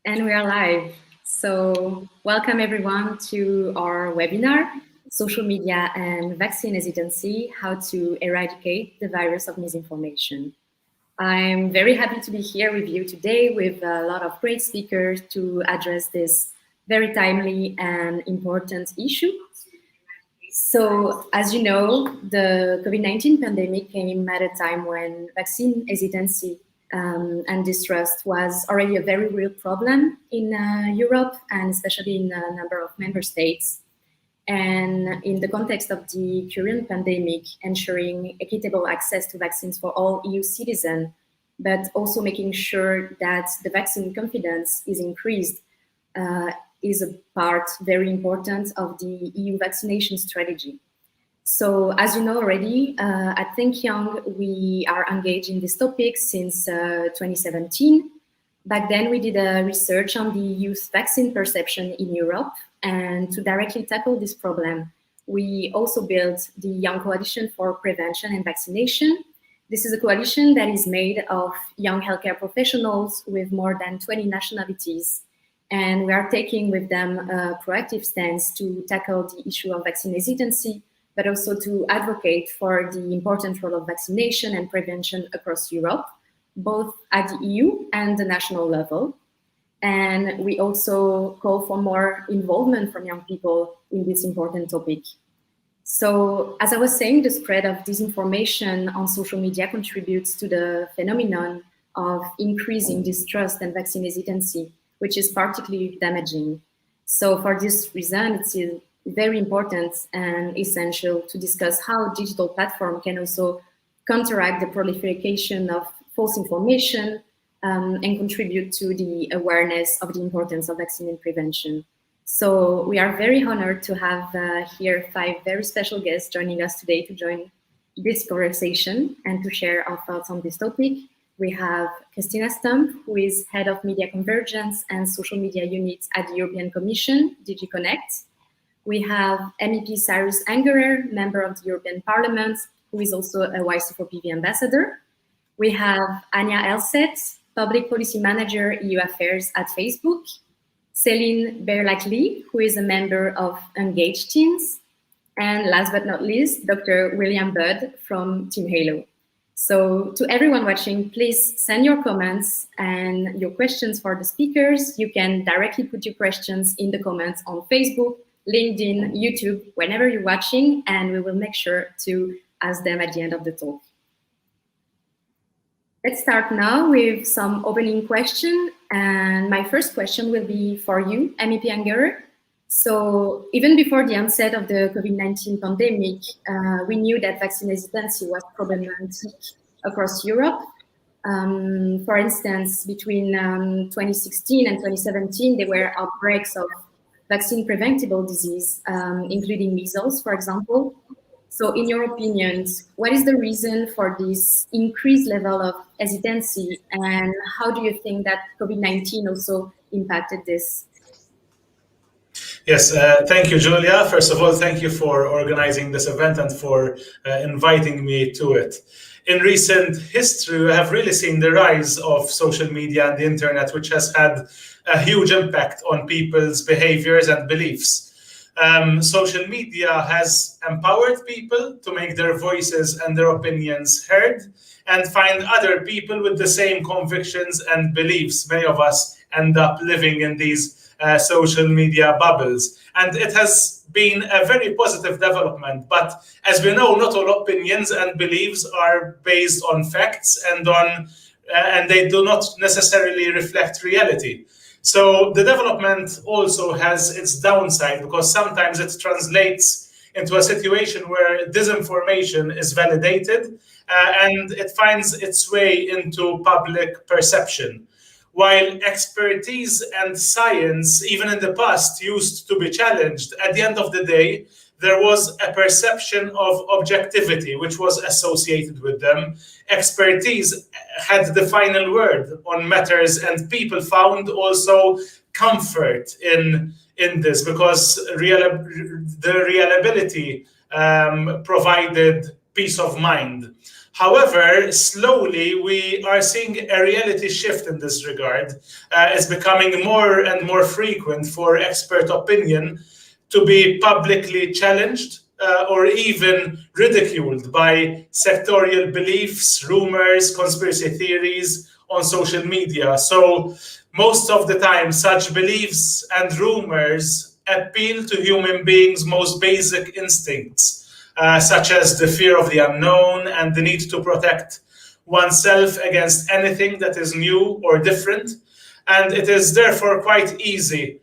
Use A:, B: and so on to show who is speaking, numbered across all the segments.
A: And we are live. So welcome everyone to our webinar, Social Media and Vaccine Hesitancy, How to Eradicate the Virus of Misinformation. I'm very happy to be here with you today with a lot of great speakers to address this very timely and important issue. So, as you know, the COVID-19 pandemic came at a time when vaccine hesitancy and distrust was already a very real problem in Europe and especially in a number of member states. And in the context of the current pandemic, ensuring equitable access to vaccines for all EU citizens, but also making sure that the vaccine confidence is increased is a part very important of the EU vaccination strategy. So as you know already, at Think Young, we are engaged in this topic since 2017. Back then, we did a research on the youth vaccine perception in Europe. And to directly tackle this problem, we also built the Young Coalition for Prevention and Vaccination. This is a coalition that is made of young healthcare professionals with more than 20 nationalities. And we are taking with them a proactive stance to tackle the issue of vaccine hesitancy, but also to advocate for the important role of vaccination and prevention across Europe, both at the EU and the national level. And we also call for more involvement from young people in this important topic. So, as I was saying, the spread of disinformation on social media contributes to the phenomenon of increasing distrust and vaccine hesitancy, which is particularly damaging. So for this reason, it's very important and essential to discuss how digital platform can also counteract the proliferation of false information and contribute to the awareness of the importance of vaccine and prevention. So we are very honored to have here 5 very special guests joining us today to join this conversation and to share our thoughts on this topic. We have Christina Stump, who is Head of Media Convergence and Social Media Units at the European Commission, DG Connect. We have MEP Cyrus Angerer, Member of the European Parliament, who is also a YC4PV Ambassador. We have Anya Elset, Public Policy Manager, EU Affairs at Facebook. Céline Berlac-Lee, who is a member of Engage Teams. And last but not least, Dr. William Budd from Team Halo. So to everyone watching, please send your comments and your questions for the speakers. You can directly put your questions in the comments on Facebook, LinkedIn, YouTube, whenever you're watching, and we will make sure to ask them at the end of the talk. Let's start now with some opening questions. And my first question will be for you, MEP Angerer. So even before the onset of the COVID-19 pandemic, we knew that vaccine hesitancy was problematic across Europe. For instance, between 2016 and 2017, there were outbreaks of vaccine preventable disease, including measles, for example. So in your opinions, what is the reason for this increased level of hesitancy, and how do you think that COVID-19 also impacted this?
B: Yes, thank you, Julia. First of all, thank you for organizing this event and for inviting me to it. In recent history, we have really seen the rise of social media and the internet, which has had a huge impact on people's behaviors and beliefs. Social media has empowered people to make their voices and their opinions heard and find other people with the same convictions and beliefs. Many of us end up living in these social media bubbles. And it has been a very positive development. But as we know, not all opinions and beliefs are based on facts and they do not necessarily reflect reality. So the development also has its downside, because sometimes it translates into a situation where disinformation is validated and it finds its way into public perception. While expertise and science, even in the past, used to be challenged, at the end of the day, there was a perception of objectivity which was associated with them. Expertise had the final word on matters, and people found also comfort in this, because the reliability provided peace of mind. However, slowly we are seeing a reality shift in this regard. It's becoming more and more frequent for expert opinion to be publicly challenged or even ridiculed by sectorial beliefs, rumors, conspiracy theories on social media. So most of the time, such beliefs and rumors appeal to human beings' most basic instincts, such as the fear of the unknown and the need to protect oneself against anything that is new or different. And it is therefore quite easy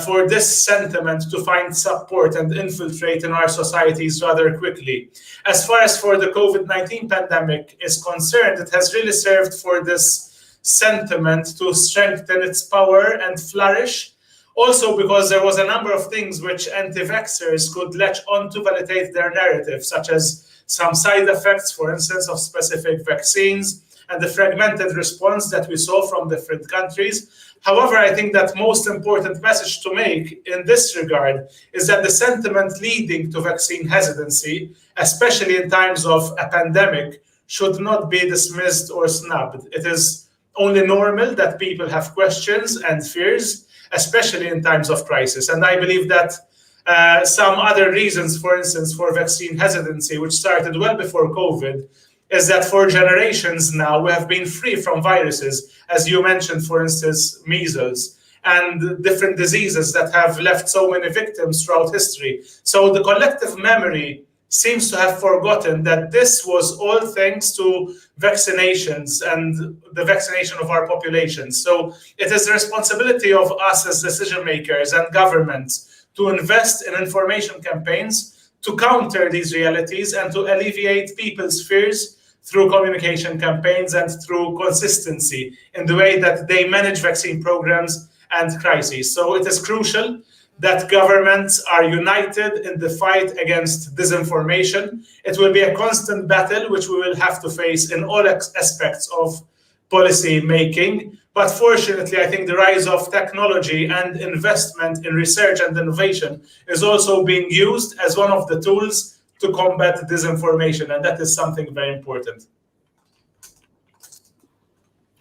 B: for this sentiment to find support and infiltrate in our societies rather quickly. As far as for the COVID-19 pandemic is concerned, it has really served for this sentiment to strengthen its power and flourish. Also, because there was a number of things which anti-vaxxers could latch on to validate their narrative, such as some side effects, for instance, of specific vaccines, and the fragmented response that we saw from different countries. However, I think that most important message to make in this regard is that the sentiment leading to vaccine hesitancy, especially in times of a pandemic, should not be dismissed or snubbed. It is only normal that people have questions and fears, especially in times of crisis. And I believe that some other reasons, for instance, for vaccine hesitancy, which started well before COVID, is that for generations now we have been free from viruses, as you mentioned, for instance, measles and different diseases that have left so many victims throughout history. So the collective memory seems to have forgotten that this was all thanks to vaccinations and the vaccination of our population. So it is the responsibility of us as decision makers and governments to invest in information campaigns to counter these realities and to alleviate people's fears through communication campaigns and through consistency in the way that they manage vaccine programs and crises. So it is crucial that governments are united in the fight against disinformation. It will be a constant battle which we will have to face in all aspects of policy making. But fortunately, I think the rise of technology and investment in research and innovation is also being used as one of the tools to combat disinformation, and that is something very important.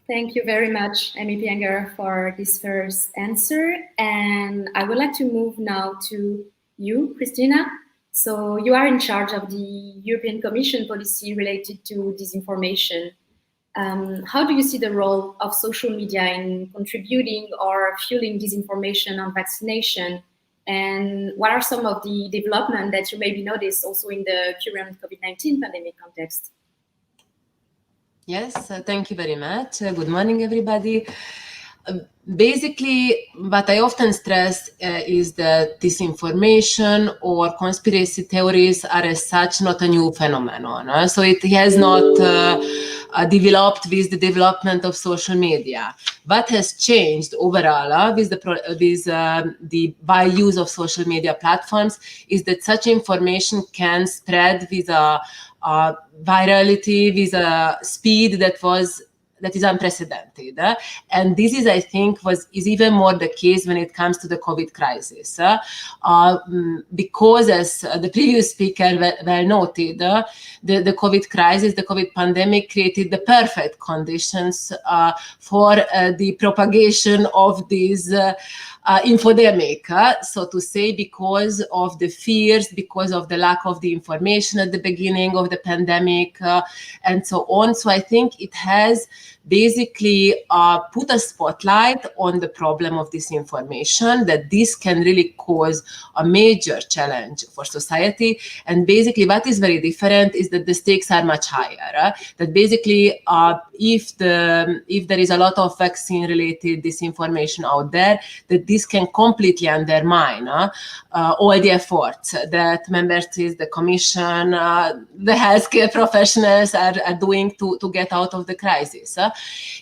A: Thank you very much, MEP Anger, for this first answer. And I would like to move now to you, Christina. So you are in charge of the European Commission policy related to disinformation. How do you see the role of social media in contributing or fueling disinformation on vaccination? And what are some of the developments that you maybe noticed also in the current COVID-19 pandemic context?
C: Yes, thank you very much. Good morning, everybody. Basically, what I often stress is that disinformation or conspiracy theories are as such not a new phenomenon. So it has not developed with the development of social media. What has changed overall with the by use of social media platforms is that such information can spread with a virality, with a speed that is unprecedented. And this is, I think, is even more the case when it comes to the COVID crisis. Because as the previous speaker well noted, the COVID crisis, the COVID pandemic created the perfect conditions for the propagation of this infodemic, so to say, because of the fears, because of the lack of the information at the beginning of the pandemic, and so on. So I think it has basically put a spotlight on the problem of disinformation, that this can really cause a major challenge for society. And basically what is very different is that the stakes are much higher. That basically if there is a lot of vaccine-related disinformation out there, that this can completely undermine all the efforts that member states, the Commission, the healthcare professionals are doing to get out of the crisis.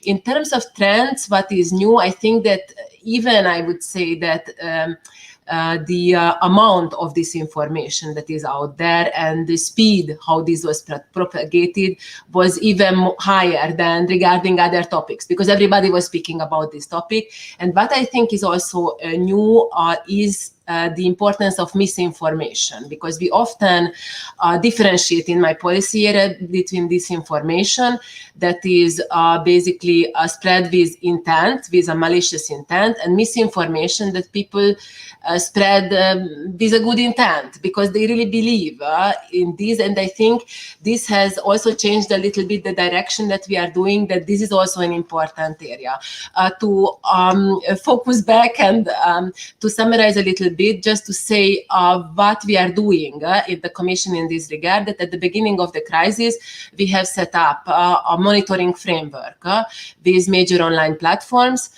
C: In terms of trends, what is new, I think that even I would say that the amount of disinformation that is out there and the speed how this was propagated was even higher than regarding other topics, because everybody was speaking about this topic. And what I think is also new is the importance of misinformation, because we often differentiate in my policy area between disinformation, that is basically spread with intent, with a malicious intent, and misinformation that people spread with a good intent because they really believe in this. And I think this has also changed a little bit the direction that we are doing, that this is also an important area. To focus back and to summarize a little bit, just to say what we are doing in the Commission in this regard, that at the beginning of the crisis, we have set up a monitoring framework with major online platforms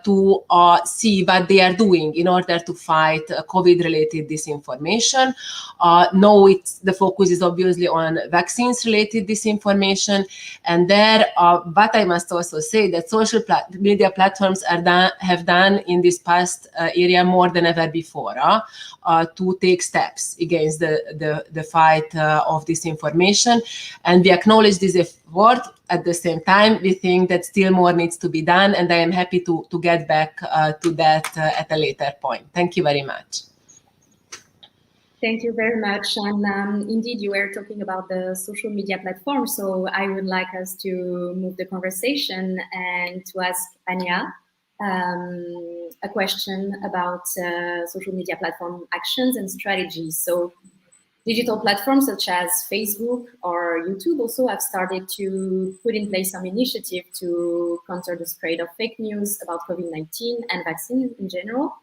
C: to see what they are doing in order to fight COVID-related disinformation. Now the focus is obviously on vaccines-related disinformation, and there, but I must also say that social media platforms have done in this past area more than ever before to take steps against the fight of disinformation, and we acknowledge this effort. At the same time, we think that still more needs to be done, and I am happy to get back to that at a later point. Thank you very much.
A: Thank you very much. And indeed, you were talking about the social media platform, so I would like us to move the conversation and to ask Anya a question about social media platform actions and strategies. So digital platforms such as Facebook or YouTube also have started to put in place some initiative to counter the spread of fake news about COVID-19 and vaccines in general.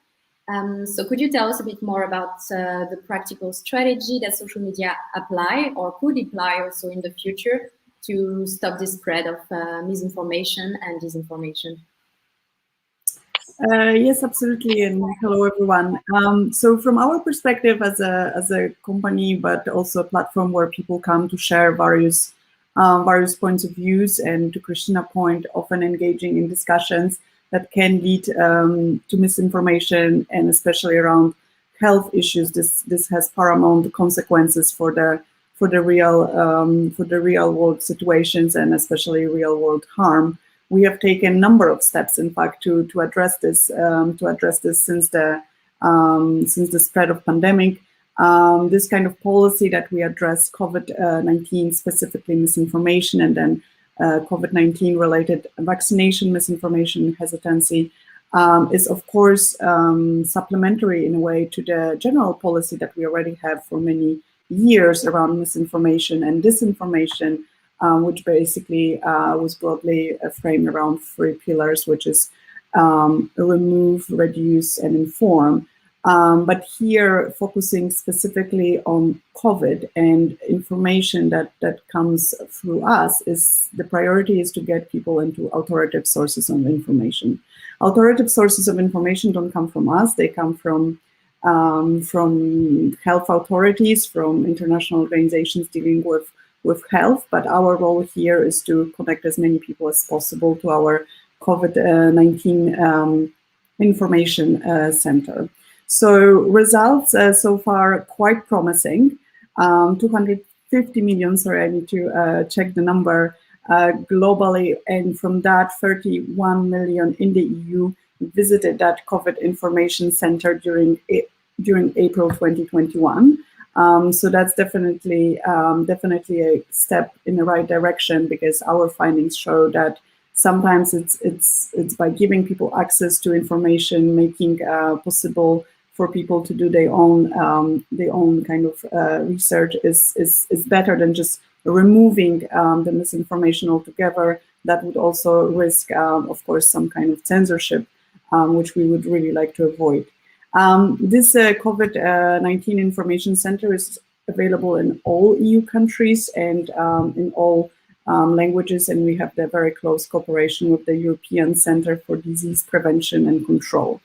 A: So could you tell us a bit more about the practical strategy that social media apply or could apply also in the future to stop the spread of misinformation and disinformation?
D: Yes, absolutely, and hello everyone. So from our perspective as a company, but also a platform where people come to share various points of views, and to Christina's point, often engaging in discussions that can lead to misinformation, and especially around health issues. This has paramount consequences for the real world situations, and especially real world harm. We have taken a number of steps, in fact, to address this since the spread of pandemic. This kind of policy that we address COVID-19 specifically misinformation, and then COVID-19 related vaccination misinformation hesitancy is of course supplementary in a way to the general policy that we already have for many years around misinformation and disinformation, which basically was broadly framed around 3 pillars, which is remove, reduce, and inform. But here, focusing specifically on COVID and information that comes through us, is the priority is to get people into authoritative sources of information. Authoritative sources of information don't come from us; they come from health authorities, from international organizations dealing with health. But our role here is to connect as many people as possible to our COVID-19 information center. So results so far quite promising. 250 million, sorry, I need to check the number, globally, and from that 31 million in the EU visited that COVID information center during April 2021. So that's definitely a step in the right direction, because our findings show that sometimes it's by giving people access to information, making possible for people to do their own kind of research is better than just removing the misinformation altogether. That would also risk, of course, some kind of censorship, which we would really like to avoid. This COVID-19 Information Center is available in all EU countries and in all languages, and we have the very close cooperation with the European Center for Disease Prevention and Control.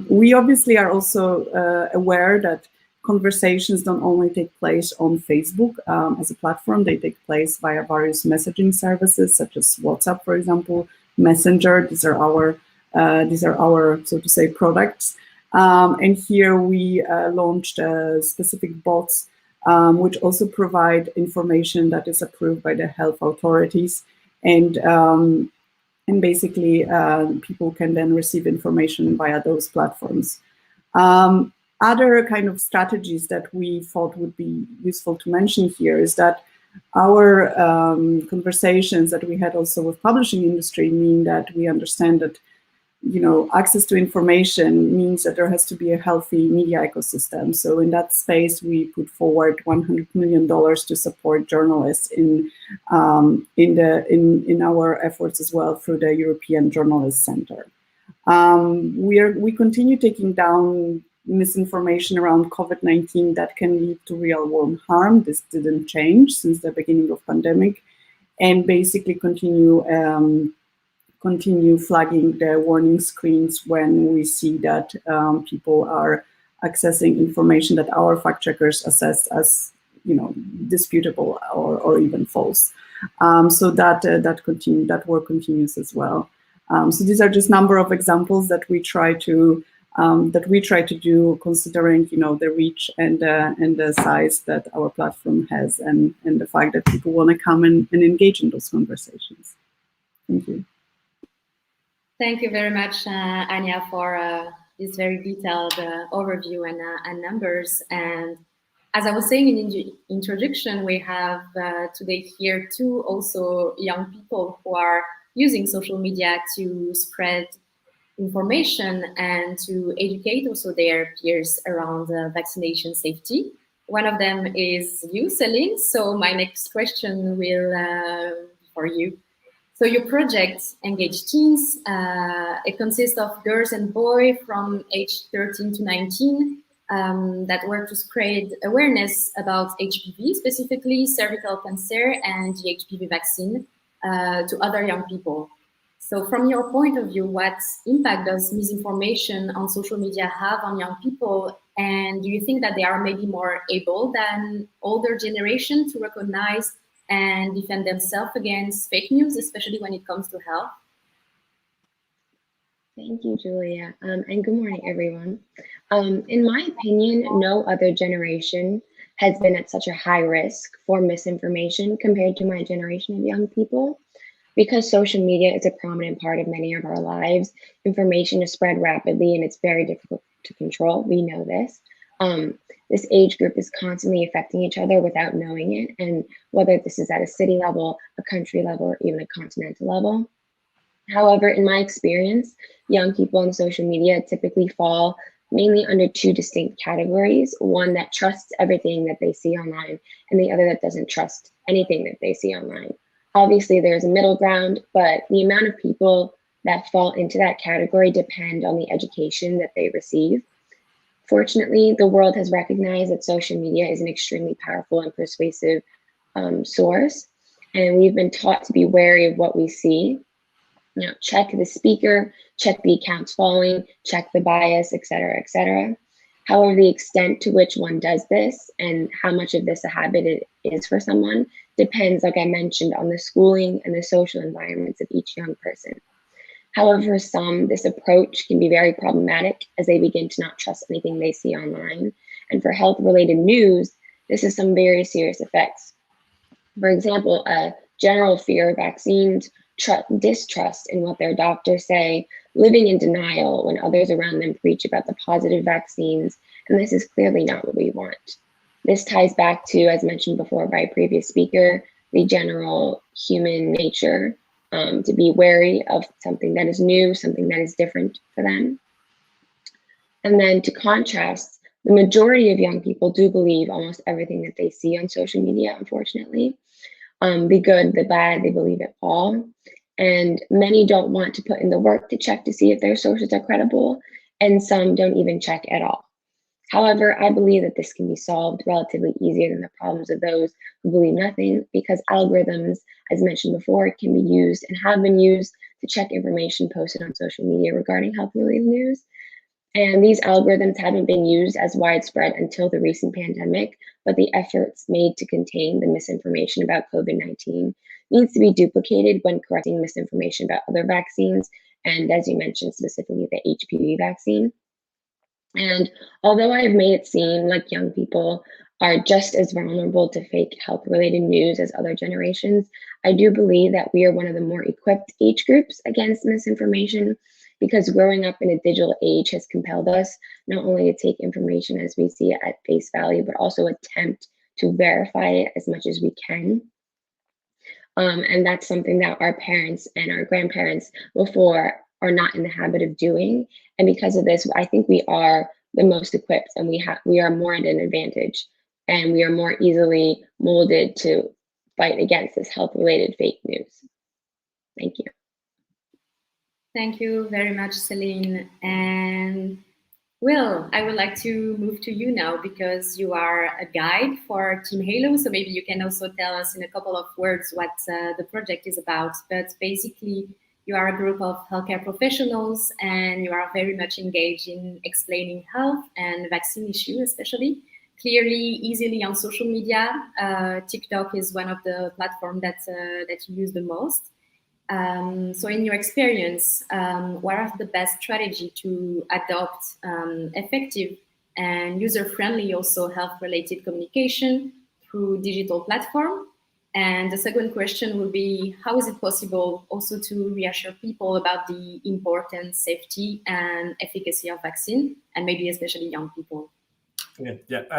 D: We obviously are also aware that conversations don't only take place on Facebook as a platform, they take place via various messaging services such as WhatsApp, for example, Messenger. These are our, so to say, products. And here we launched specific bots which also provide information that is approved by the health authorities, and basically people can then receive information via those platforms. Other kind of strategies that we thought would be useful to mention here is that our conversations that we had also with publishing industry mean that we understand that, access to information means that there has to be a healthy media ecosystem. So in that space, we put forward $100 million to support journalists in our efforts as well through the European Journalist Center. We continue taking down misinformation around COVID-19 that can lead to real world harm. This didn't change since the beginning of pandemic, and basically continue flagging the warning screens when we see that people are accessing information that our fact checkers assess as disputable or even false. So that work continues as well. So these are just number of examples that we try to do, considering the reach and the size that our platform has, and the fact that people want to come and engage in those conversations. Thank you.
A: Thank you very much, Anya, for this very detailed overview and numbers. And as I was saying in the introduction, we have today here two also young people who are using social media to spread information and to educate also their peers around vaccination safety. One of them is you, Celine. So my next question will be for you. So your project, Engage Teens, it consists of girls and boys from age 13 to 19 that work to spread awareness about HPV, specifically cervical cancer and the HPV vaccine to other young people. So from your point of view, what impact does misinformation on social media have on young people? And do you think that they are maybe more able than older generation to recognize and defend themselves against fake news, especially when it comes to health?
E: Thank you, Julia. And good morning, everyone. In my opinion, no other generation has been at such a high risk for misinformation compared to my generation of young people. Because social media is a prominent part of many of our lives, information is spread rapidly and it's very difficult to control. We know this. This age group is constantly affecting each other without knowing it, and whether this is at a city level, a country level, or even a continental level. However, in my experience, young people on social media typically fall mainly under two distinct categories: one that trusts everything that they see online, and the other that doesn't trust anything that they see online. Obviously, there's a middle ground, but the amount of people that fall into that category depend on the education that they receive. Fortunately, the world has recognized that social media is an extremely powerful and persuasive source, and we've been taught to be wary of what we see. Check the speaker, check the accounts following, check the bias, etc., etc. However, the extent to which one does this and how much of this a habit it is for someone depends, like I mentioned, on the schooling and the social environments of each young person. However, for some, this approach can be very problematic as they begin to not trust anything they see online. And for health-related news, this has some very serious effects. For example, a general fear of vaccines, distrust in what their doctors say, living in denial when others around them preach about the positive vaccines, and this is clearly not what we want. This ties back to, as mentioned before by a previous speaker, the general human nature to be wary of something that is new, something that is different for them. And then to contrast, the majority of young people do believe almost everything that they see on social media, unfortunately. The good, the bad, they believe it all. And many don't want to put in the work to check to see if their sources are credible, and some don't even check at all. However, I believe that this can be solved relatively easier than the problems of those who believe nothing, because algorithms, as mentioned before, can be used and have been used to check information posted on social media regarding health-related news. And these algorithms haven't been used as widespread until the recent pandemic, but the efforts made to contain the misinformation about COVID-19 needs to be duplicated when correcting misinformation about other vaccines, and as you mentioned, specifically the HPV vaccine. And although I have made it seem like young people are just as vulnerable to fake health-related news as other generations, I do believe that we are one of the more equipped age groups against misinformation, because growing up in a digital age has compelled us not only to take information as we see it at face value, but also attempt to verify it as much as we can. And that's something that our parents and our grandparents before are not in the habit of doing. And because of this, I think we are the most equipped, and we are more at an advantage, and we are more easily molded to fight against this health-related fake news. Thank you.
A: Thank you very much, Celine. And Will, I would like to move to you now because you are a guide for Team Halo. So maybe you can also tell us in a couple of words what the project is about. But basically, you are a group of healthcare professionals and you are very much engaged in explaining health and vaccine issues, especially clearly, easily on social media. TikTok is one of the platforms that you use the most. So in your experience, what are the best strategy to adopt effective and user-friendly also health-related communication through digital platform? And the second question will be, how is it possible also to reassure people about the importance, safety, and efficacy of vaccine, and maybe especially young people?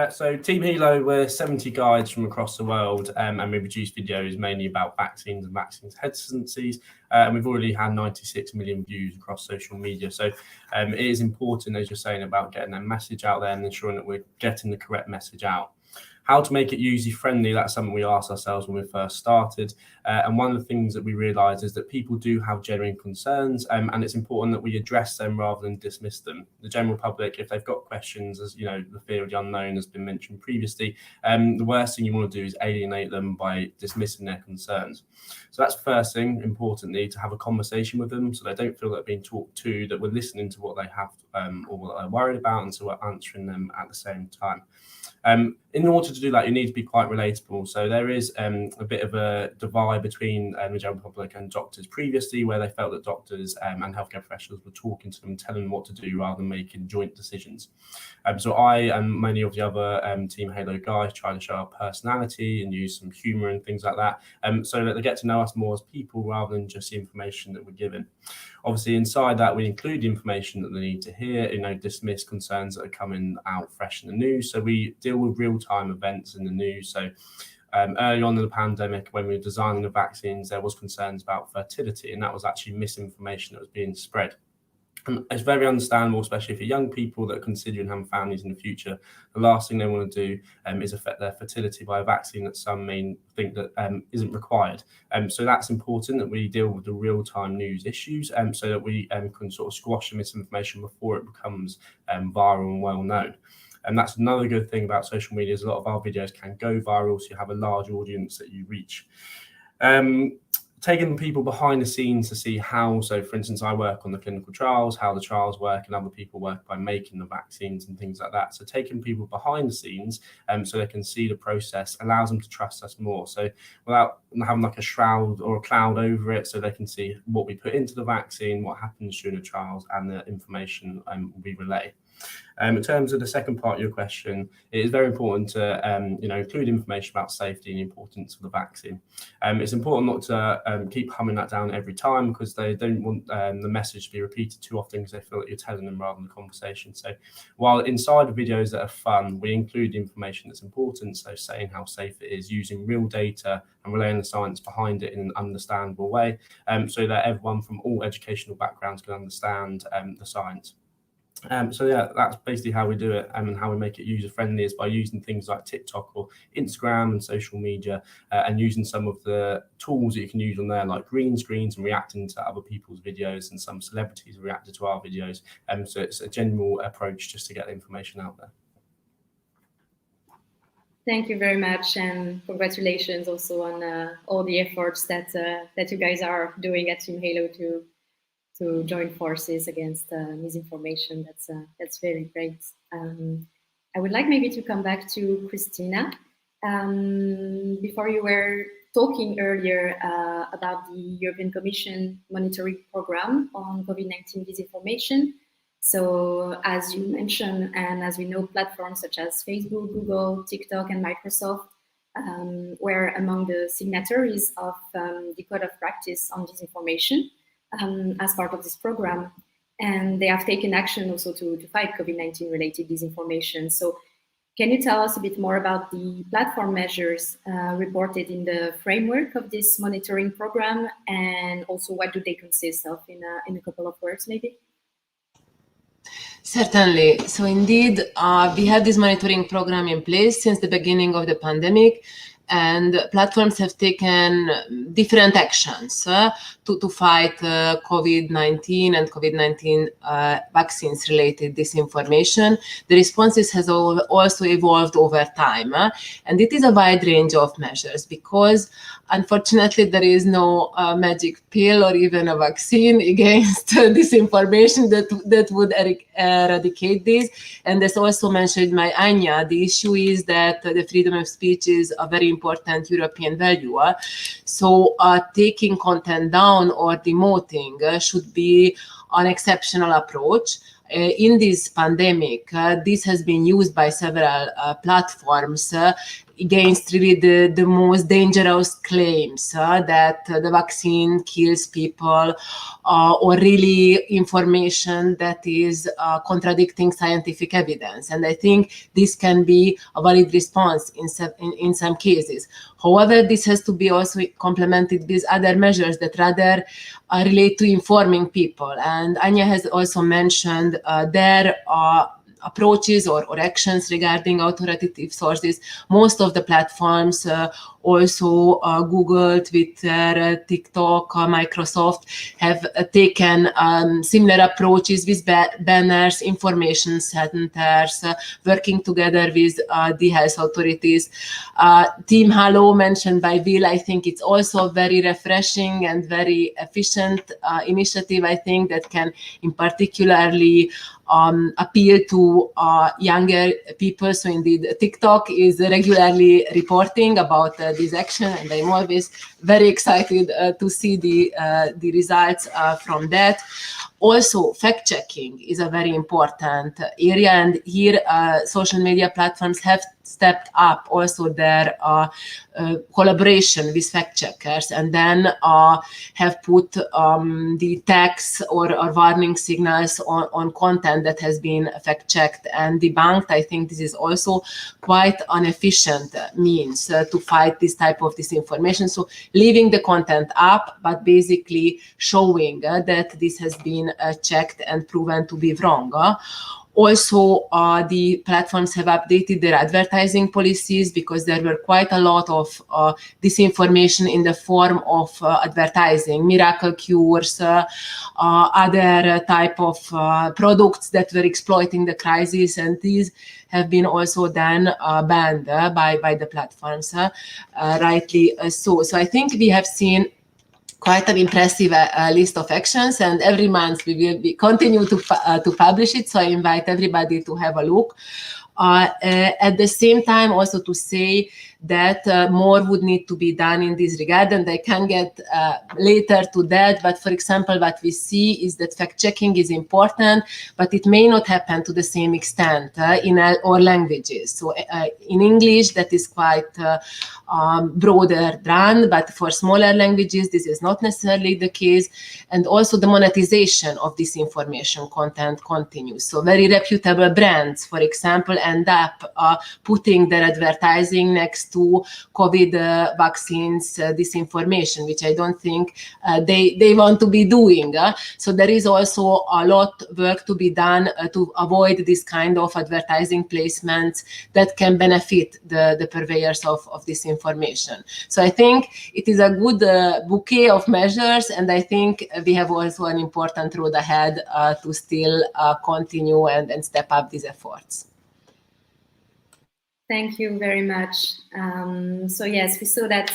F: So Team Hilo, we're 70 guides from across the world, and we produce videos mainly about vaccines and vaccines hesitancies, and we've already had 96 million views across social media. So it is important, as you're saying, about getting that message out there and ensuring that we're getting the correct message out. How to make it user-friendly, that's something we asked ourselves when we first started. And one of the things that we realised is that people do have genuine concerns, and it's important that we address them rather than dismiss them. The general public, if they've got questions, as you know, the fear of the unknown has been mentioned previously, the worst thing you want to do is alienate them by dismissing their concerns. So that's the first thing, importantly, to have a conversation with them so they don't feel that they're being talked to, that we're listening to what they have or what they're worried about, and so we're answering them at the same time. In order to do that, you need to be quite relatable. So there is a bit of a divide between the general public and doctors previously, where they felt that doctors and healthcare professionals were talking to them, telling them what to do rather than making joint decisions. So I and many of the other Team Halo guys try to show our personality and use some humour and things like that, so that they get to know us more as people rather than just the information that we're given. Obviously, inside that, we include the information that they need to hear, dismiss concerns that are coming out fresh in the news. So we deal with real-time events in the news. So early on in the pandemic, when we were designing the vaccines, there was concerns about fertility, and that was actually misinformation that was being spread. And it's very understandable, especially for young people that are considering having families in the future. The last thing they want to do is affect their fertility by a vaccine that some may think that isn't required. So that's important that we deal with the real-time news issues, so that we can sort of squash the misinformation before it becomes viral and well-known. And that's another good thing about social media, is a lot of our videos can go viral, so you have a large audience that you reach. Taking people behind the scenes to see how, so for instance, I work on the clinical trials, how the trials work, and other people work by making the vaccines and things like that. So taking people behind the scenes so they can see the process allows them to trust us more. So without having like a shroud or a cloud over it, so they can see what we put into the vaccine, what happens during the trials, and the information we relay. In terms of the second part of your question, it is very important to include information about safety and the importance of the vaccine. It's important not to keep humming that down every time, because they don't want the message to be repeated too often, because they feel that you're telling them rather than the conversation. So while inside the videos that are fun, we include the information that's important, so saying how safe it is, using real data and relaying the science behind it in an understandable way, so that everyone from all educational backgrounds can understand the science. So yeah, that's basically how we do it, and how we make it user-friendly is by using things like TikTok or Instagram and social media, and using some of the tools that you can use on there, like green screens, and reacting to other people's videos, and some celebrities reacted to our videos. So it's a general approach just to get the information out there.
A: Thank you very much, and congratulations also on all the efforts that you guys are doing at Team Halo to join forces against misinformation. That's very great. I would like maybe to come back to Christina. Before, you were talking earlier about the European Commission monitoring program on COVID-19 disinformation. So as you mentioned, and as we know, platforms such as Facebook, Google, TikTok, and Microsoft were among the signatories of the Code of Practice on Disinformation as part of this program. and they have taken action also to fight COVID-19 related disinformation. So can you tell us a bit more about the platform measures reported in the framework of this monitoring program, and also what do they consist of in a couple of words maybe?
C: Certainly. So indeed, we have this monitoring program in place since the beginning of the pandemic, and platforms have taken different actions to fight COVID-19 and COVID-19 vaccines-related disinformation. The responses has also evolved over time, and it is a wide range of measures because, unfortunately, there is no magic pill or even a vaccine against disinformation that would eradicate this. And as also mentioned by Anya, the issue is that the freedom of speech is a very important European value. So taking content down or demoting should be an exceptional approach. In this pandemic, this has been used by several platforms against really the most dangerous claims that the vaccine kills people, or really information that is contradicting scientific evidence. And I think this can be a valid response in some cases. However, this has to be also complemented with other measures that rather relate to informing people. And Anya has also mentioned their approaches or actions regarding authoritative sources. Most of the platforms, also Google, Twitter, TikTok, Microsoft, have taken similar approaches with banners, information centers, working together with the health authorities. Team Hello, mentioned by Will, I think it's also a very refreshing and very efficient initiative, I think, that can in particularly appeal to younger people. So indeed, TikTok is regularly reporting about this action, and I'm always very excited to see the results from that. Also, fact-checking is a very important area, and here social media platforms have stepped up also their collaboration with fact-checkers, and then have put the tags or warning signals on content that has been fact-checked and debunked. I think this is also quite an efficient means to fight this type of disinformation. So leaving the content up, but basically showing that this has been checked and proven to be wrong. Also, the platforms have updated their advertising policies because there were quite a lot of disinformation in the form of advertising, miracle cures, other type of products that were exploiting the crisis, and these have been also then banned by the platforms, rightly so. So I think we have seen quite an impressive list of actions, and every month we will continue to publish it. So I invite everybody to have a look. At the same time, also to say that more would need to be done in this regard, and I can get later to that. But for example, what we see is that fact-checking is important, but it may not happen to the same extent in all languages. So in English, that is quite broader done, but for smaller languages, this is not necessarily the case. And also the monetization of this information content continues. So very reputable brands, for example, end up putting their advertising next to COVID vaccines disinformation, which I don't think they want to be doing. So there is also a lot of work to be done to avoid this kind of advertising placements that can benefit the purveyors of disinformation. So I think it is a good bouquet of measures, and I think we have also an important road ahead to still continue and step up these efforts.
A: Thank you very much. So yes, we saw that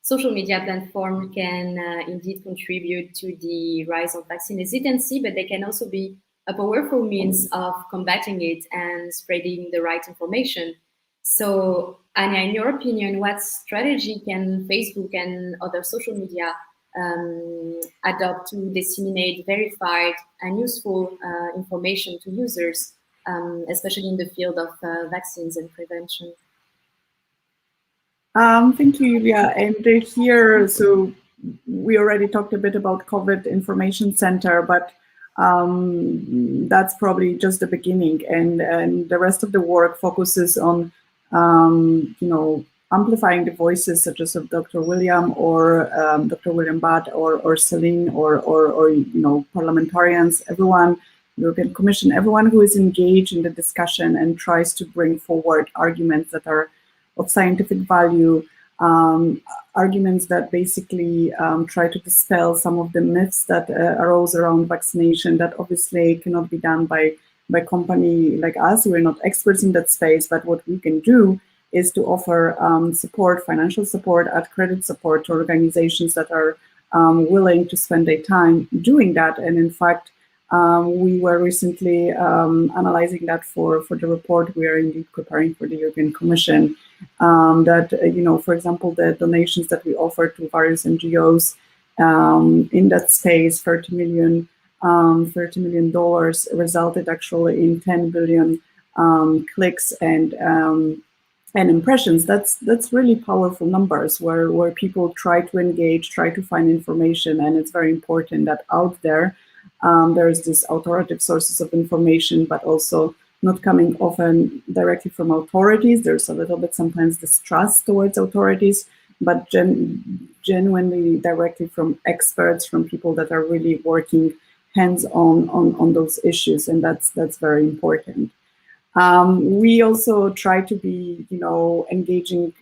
A: social media platforms can indeed contribute to the rise of vaccine hesitancy, but they can also be a powerful means of combating it and spreading the right information. So Anya, in your opinion, what strategy can Facebook and other social media adopt to disseminate verified and useful information to users, especially in the field of vaccines and prevention?
D: Thank you, Julia. And here, so we already talked a bit about COVID Information Center, but that's probably just the beginning, and the rest of the work focuses on amplifying the voices such as of Dr. William or Dr. William Budd or Celine or parliamentarians, everyone, European Commission, everyone who is engaged in the discussion and tries to bring forward arguments that are of scientific value, arguments that basically try to dispel some of the myths that arose around vaccination that obviously cannot be done by company like us. We're not experts in that space, but what we can do is to offer support, financial support, credit support to organizations that are willing to spend their time doing that. And in fact, we were recently analyzing that for the report we are indeed preparing for the European Commission. That, for example, the donations that we offer to various NGOs in that space, $30 million resulted actually in 10 billion clicks and impressions. That's really powerful numbers where people try to engage, try to find information, and it's very important that out there there's this authoritative sources of information, but also not coming often directly from authorities. There's a little bit sometimes distrust towards authorities, but genuinely directly from experts, from people that are really working hands-on on those issues, and that's very important. We also try to be, engaging,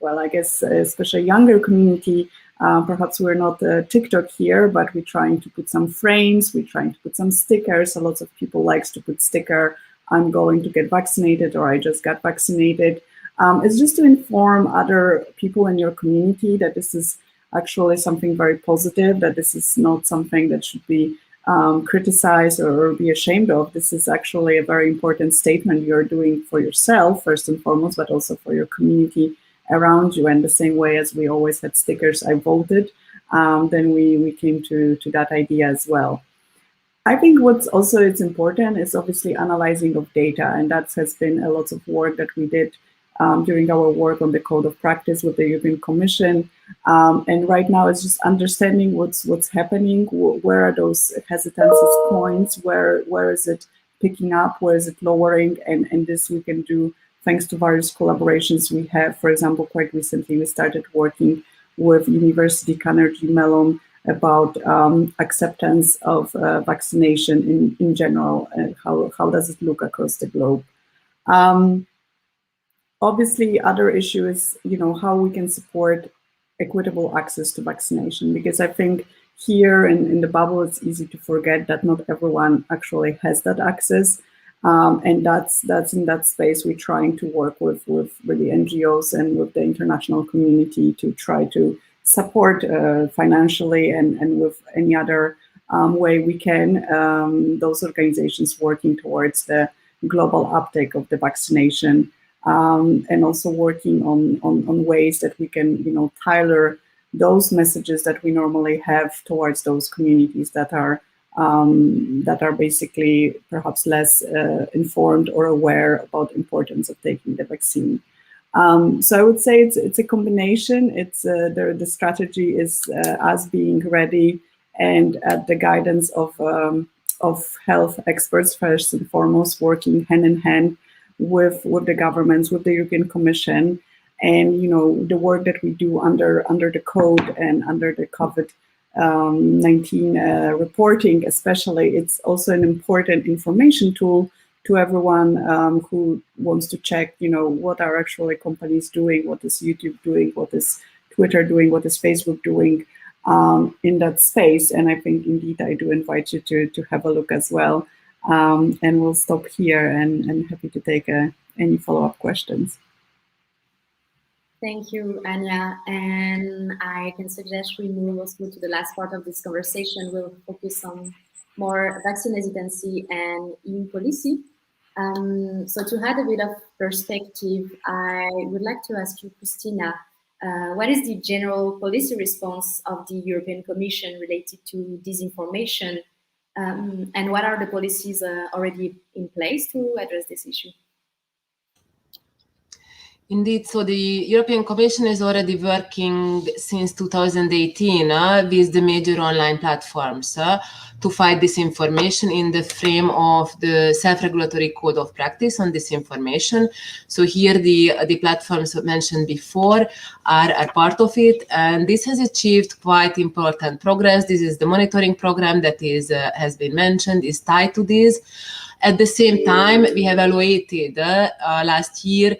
D: well, I guess, especially younger community. Perhaps we're not TikTok here, but we're trying to put some frames, we're trying to put some stickers. A lot of people likes to put sticker, I'm going to get vaccinated, or I just got vaccinated. It's just to inform other people in your community that this is actually something very positive, that this is not something that should be criticized or be ashamed of. This is actually a very important statement you're doing for yourself, first and foremost, but also for your community around you. And the same way as we always had stickers, I voted, then we came to that idea as well. I think what's also it's important is obviously analyzing of data, and that has been a lot of work that we did during our work on the code of practice with the European Commission. And right now it's just understanding what's happening, where are those hesitancy points, where is it picking up, where is it lowering, and this we can do thanks to various collaborations we have. For example, quite recently we started working with University Carnegie Mellon about acceptance of vaccination in general, and how does it look across the globe. Obviously, other issue is, how we can support equitable access to vaccination, because I think here in the bubble, it's easy to forget that not everyone actually has that access. And that's in that space we're trying to work with really NGOs and with the international community to try to support financially and with any other way we can those organizations working towards the global uptake of the vaccination, and also working on ways that we can tailor those messages that we normally have towards those communities that are basically perhaps less informed or aware about the importance of taking the vaccine. So I would say it's a combination. It's the strategy is us being ready and at the guidance of health experts first and foremost, working hand in hand with the governments, with the European Commission, and the work that we do under the code and under the COVID-19 reporting, especially. It's also an important information tool to everyone who wants to check, what are actually companies doing, what is YouTube doing, what is Twitter doing, what is Facebook doing in that space. And I think indeed I do invite you to have a look as well. And we'll stop here and happy to take any follow-up questions.
A: Thank you, Anya. And I can suggest we move also to the last part of this conversation. We'll focus on more vaccine hesitancy and EU policy. So to add a bit of perspective, I would like to ask you, Christina, what is the general policy response of the European Commission related to disinformation, and what are the policies already in place to address this issue?
C: Indeed, so the European Commission is already working since 2018 with the major online platforms to fight disinformation in the frame of the self-regulatory code of practice on disinformation. So here the platforms mentioned before are part of it, and this has achieved quite important progress. This is the monitoring program that is has been mentioned, is tied to this. At the same time, we have evaluated last year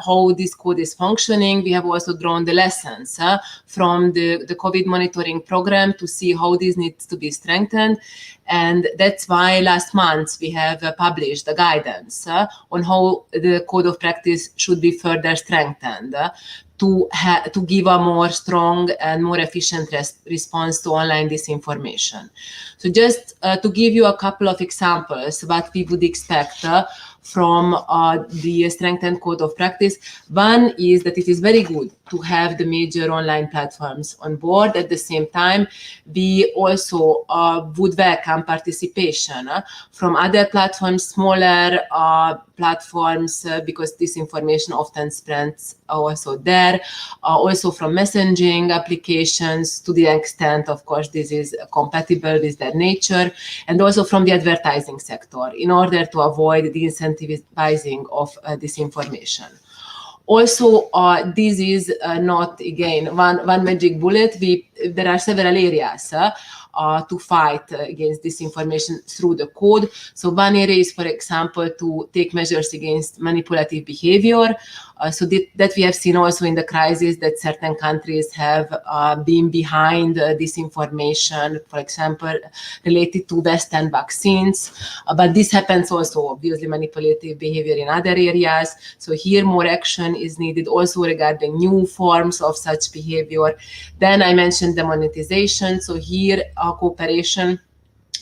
C: how this code is functioning. We have also drawn the lessons from the COVID monitoring program to see how this needs to be strengthened. And that's why last month we have published a guidance on how the code of practice should be further strengthened to give a more strong and more efficient response to online disinformation. So just to give you a couple of examples, what we would expect from the strengthened code of practice. One is that it is very good to have the major online platforms on board. At the same time, we also would welcome participation from other platforms, smaller platforms, because disinformation often spreads also there, also from messaging applications to the extent, of course, this is compatible with their nature, and also from the advertising sector in order to avoid the incentivizing of disinformation. Also, this is not, again, one magic bullet. There are several areas to fight against disinformation through the code. So one area is, for example, to take measures against manipulative behavior. So that we have seen also in the crisis, that certain countries have been behind disinformation, for example, related to Western vaccines. But this happens also, obviously, manipulative behavior in other areas. So here more action is needed also regarding new forms of such behavior. Then I mentioned the monetization. So here cooperation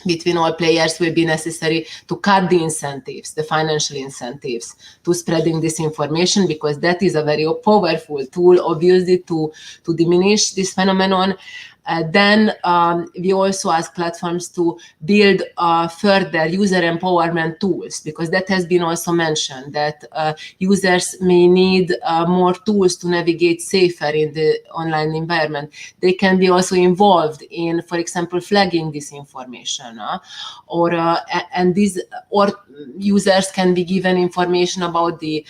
C: between all players will be necessary to cut the incentives, the financial incentives to spreading disinformation, because that is a very powerful tool, obviously, to diminish this phenomenon. Then we also ask platforms to build further user empowerment tools, because that has been also mentioned, that users may need more tools to navigate safer in the online environment. They can be also involved in, for example, flagging disinformation, or users can be given information about the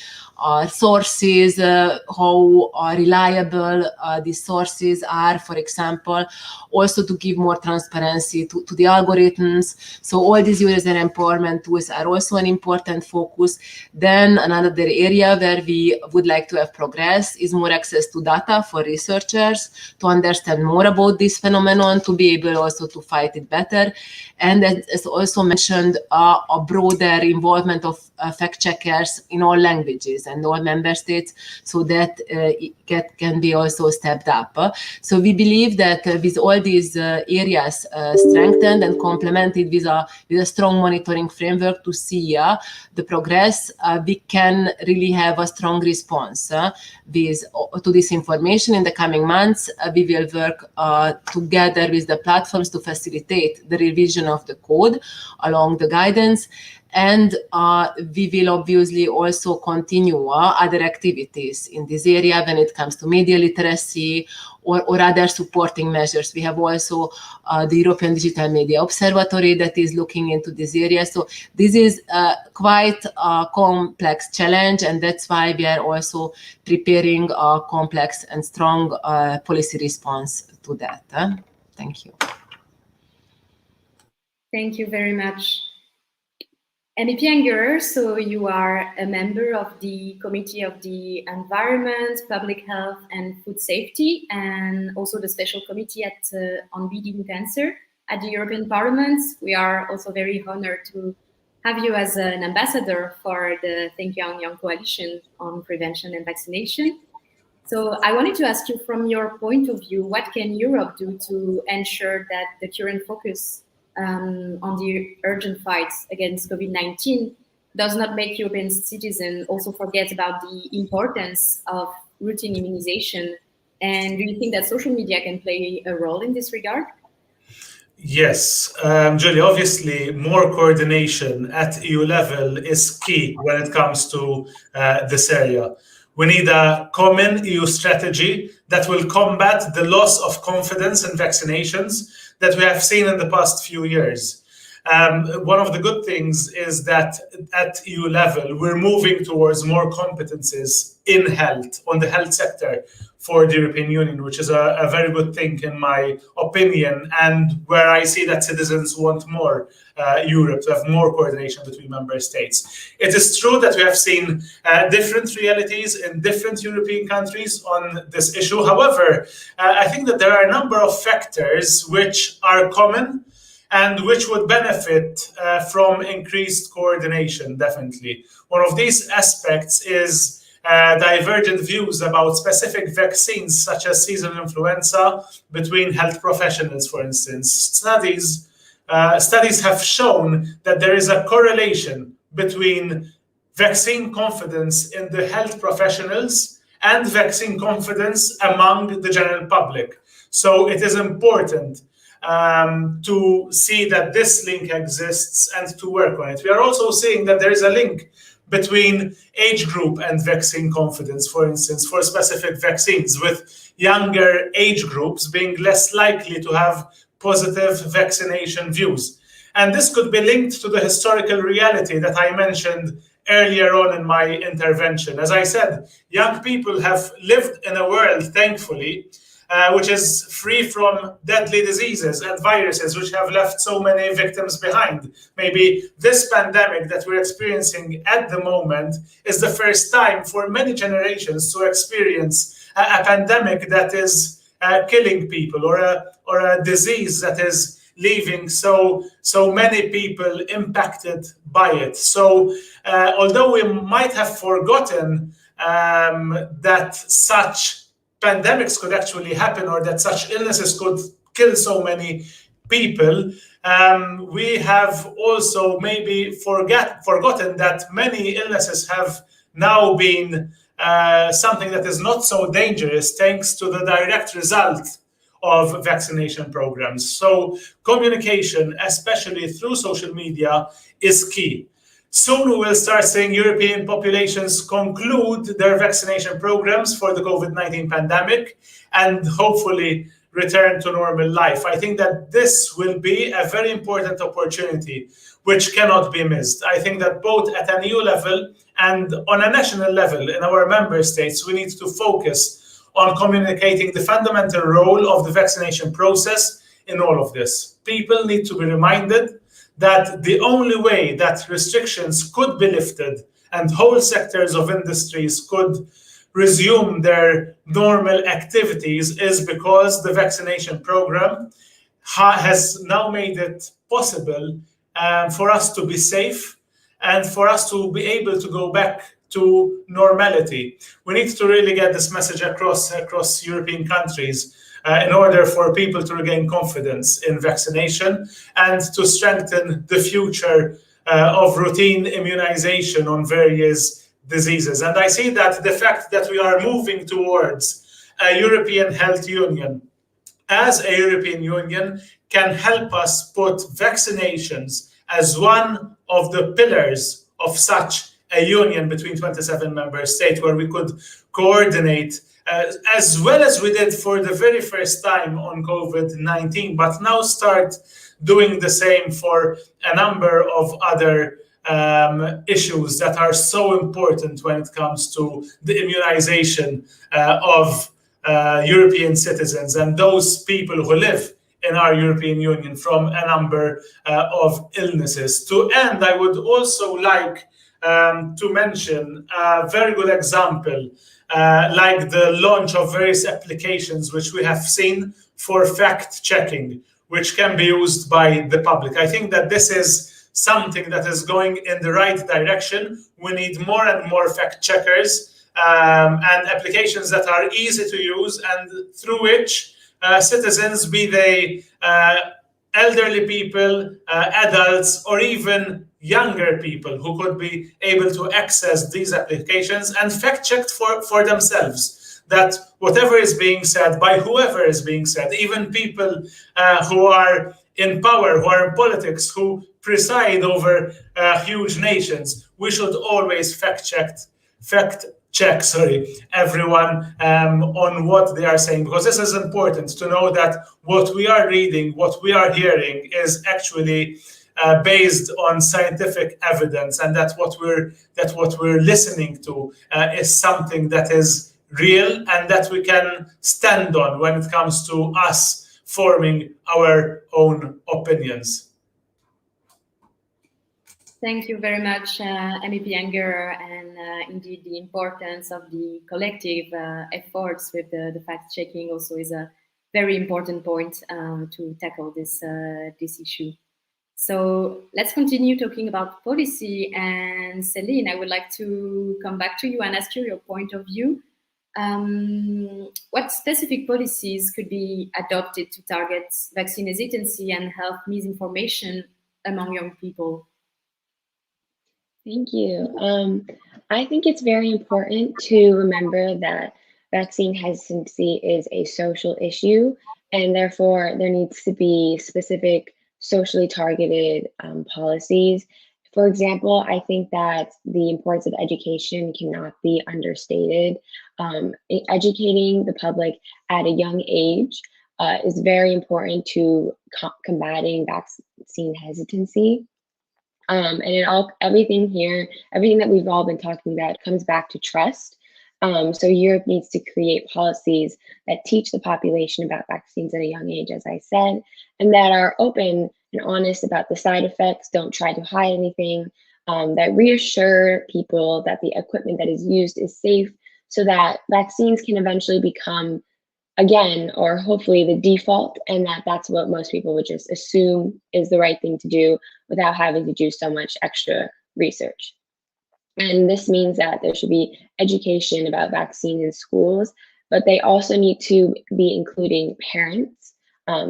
C: sources, how reliable these sources are, for example, also to give more transparency to the algorithms. So all these user empowerment tools are also an important focus. Then another area where we would like to have progress is more access to data for researchers to understand more about this phenomenon, to be able also to fight it better. And as also mentioned, a broader involvement of fact checkers in all languages and all member states, so that it can be also stepped up. So we believe that with all these areas strengthened and complemented with a strong monitoring framework to see the progress, we can really have a strong response to this information. In the coming months, we will work together with the platforms to facilitate the revision of the code along the guidance. And we will obviously also continue other activities in this area when it comes to media literacy or other supporting measures. We have also the European Digital Media Observatory that is looking into this area. So this is quite a complex challenge, and that's why we are also preparing a complex and strong policy response to that. Thank you.
A: Thank you very much. MEP Anger, so you are a member of the Committee of the Environment, Public Health and Food Safety, and also the Special Committee on Beating Cancer at the European Parliament. We are also very honored to have you as an ambassador for the Think Young Young Coalition on Prevention and Vaccination. So I wanted to ask you, from your point of view, what can Europe do to ensure that the current focus on the urgent fights against COVID-19 does not make European citizens also forget about the importance of routine immunization? And do you think that social media can play a role in this regard?
B: Yes, Julie, obviously more coordination at EU level is key when it comes to this area. We need a common EU strategy that will combat the loss of confidence in vaccinations that we have seen in the past few years. One of the good things is that at EU level, we're moving towards more competences in health, on the health sector for the European Union, which is a very good thing in my opinion, and where I see that citizens want more Europe, to have more coordination between member states. It is true that we have seen different realities in different European countries on this issue. However, I think that there are a number of factors which are common and which would benefit from increased coordination, definitely. One of these aspects is divergent views about specific vaccines, such as seasonal influenza, between health professionals, for instance. Studies have shown that there is a correlation between vaccine confidence in the health professionals and vaccine confidence among the general public. So it is important to see that this link exists and to work on it. We are also seeing that there is a link between age group and vaccine confidence, for instance, for specific vaccines, with younger age groups being less likely to have positive vaccination views. And this could be linked to the historical reality that I mentioned earlier on in my intervention. As I said, young people have lived in a world, thankfully, which is free from deadly diseases and viruses which have left so many victims behind. Maybe this pandemic that we're experiencing at the moment is the first time for many generations to experience a pandemic that is killing people, or a disease that is leaving so many people impacted by it. So although we might have forgotten that such pandemics could actually happen, or that such illnesses could kill so many people, we have also maybe forgotten that many illnesses have now been something that is not so dangerous thanks to the direct result of vaccination programs. So communication, especially through social media, is key. Soon we will start seeing European populations conclude their vaccination programs for the COVID-19 pandemic and hopefully return to normal life. I think that this will be a very important opportunity which cannot be missed. I think that both at an EU level and on a national level in our member states, we need to focus on communicating the fundamental role of the vaccination process in all of this. People need to be reminded that the only way that restrictions could be lifted and whole sectors of industries could resume their normal activities is because the vaccination program has now made it possible for us to be safe and for us to be able to go back to normality. We need to really get this message across European countries in order for people to regain confidence in vaccination and to strengthen the future of routine immunization on various diseases. And I see that the fact that we are moving towards a European health union as a European Union can help us put vaccinations as one of the pillars of such a union between 27 member states, where we could coordinate as well as we did for the very first time on COVID-19, but now start doing the same for a number of other issues that are so important when it comes to the immunization of European citizens and those people who live in our European Union from a number of illnesses. To end, I would also like to mention a very good example, like the launch of various applications which we have seen for fact-checking, which can be used by the public. I think that this is something that is going in the right direction. We need more and more fact-checkers and applications that are easy to use and through which citizens, be they elderly people, adults, or even younger people who could be able to access these applications and fact-checked for themselves that whatever is being said by whoever is being said, even people who are in power, who are in politics, who preside over huge nations, we should always fact check, everyone on what they are saying, because this is important to know that what we are reading, what we are hearing is actually based on scientific evidence, and that what we're listening to is something that is real and that we can stand on when it comes to us forming our own opinions.
A: Thank you very much, MEP Anger, and indeed the importance of the collective efforts with the fact-checking also is a very important point to tackle this issue. So let's continue talking about policy. And Celine, I would like to come back to you and ask you your point of view. What specific policies could be adopted to target vaccine hesitancy and health misinformation among young people?
E: Thank you. I think it's very important to remember that vaccine hesitancy is a social issue, and therefore there needs to be specific socially targeted policies. For example, I think that the importance of education cannot be understated. Educating the public at a young age is very important to combating vaccine hesitancy. And everything that we've all been talking about comes back to trust. So Europe needs to create policies that teach the population about vaccines at a young age, as I said, and that are open and honest about the side effects, don't try to hide anything, that reassure people that the equipment that is used is safe, so that vaccines can eventually become, again, or hopefully the default, and that's what most people would just assume is the right thing to do without having to do so much extra research. And this means that there should be education about vaccine in schools, but they also need to be including parents.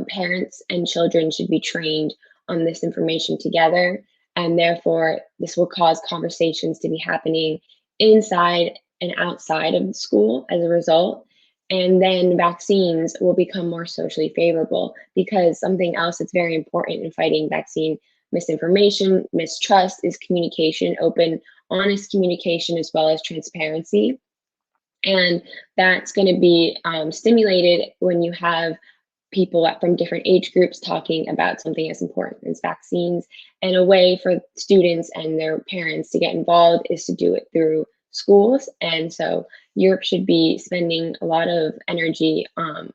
E: Parents and children should be trained on this information together, and therefore this will cause conversations to be happening inside and outside of the school as a result. And then vaccines will become more socially favorable, because something else that's very important in fighting vaccine misinformation, mistrust, is communication, open, honest communication, as well as transparency. And that's going to be stimulated when you have people from different age groups talking about something as important as vaccines. And a way for students and their parents to get involved is to do it through schools. And so Europe should be spending a lot of energy on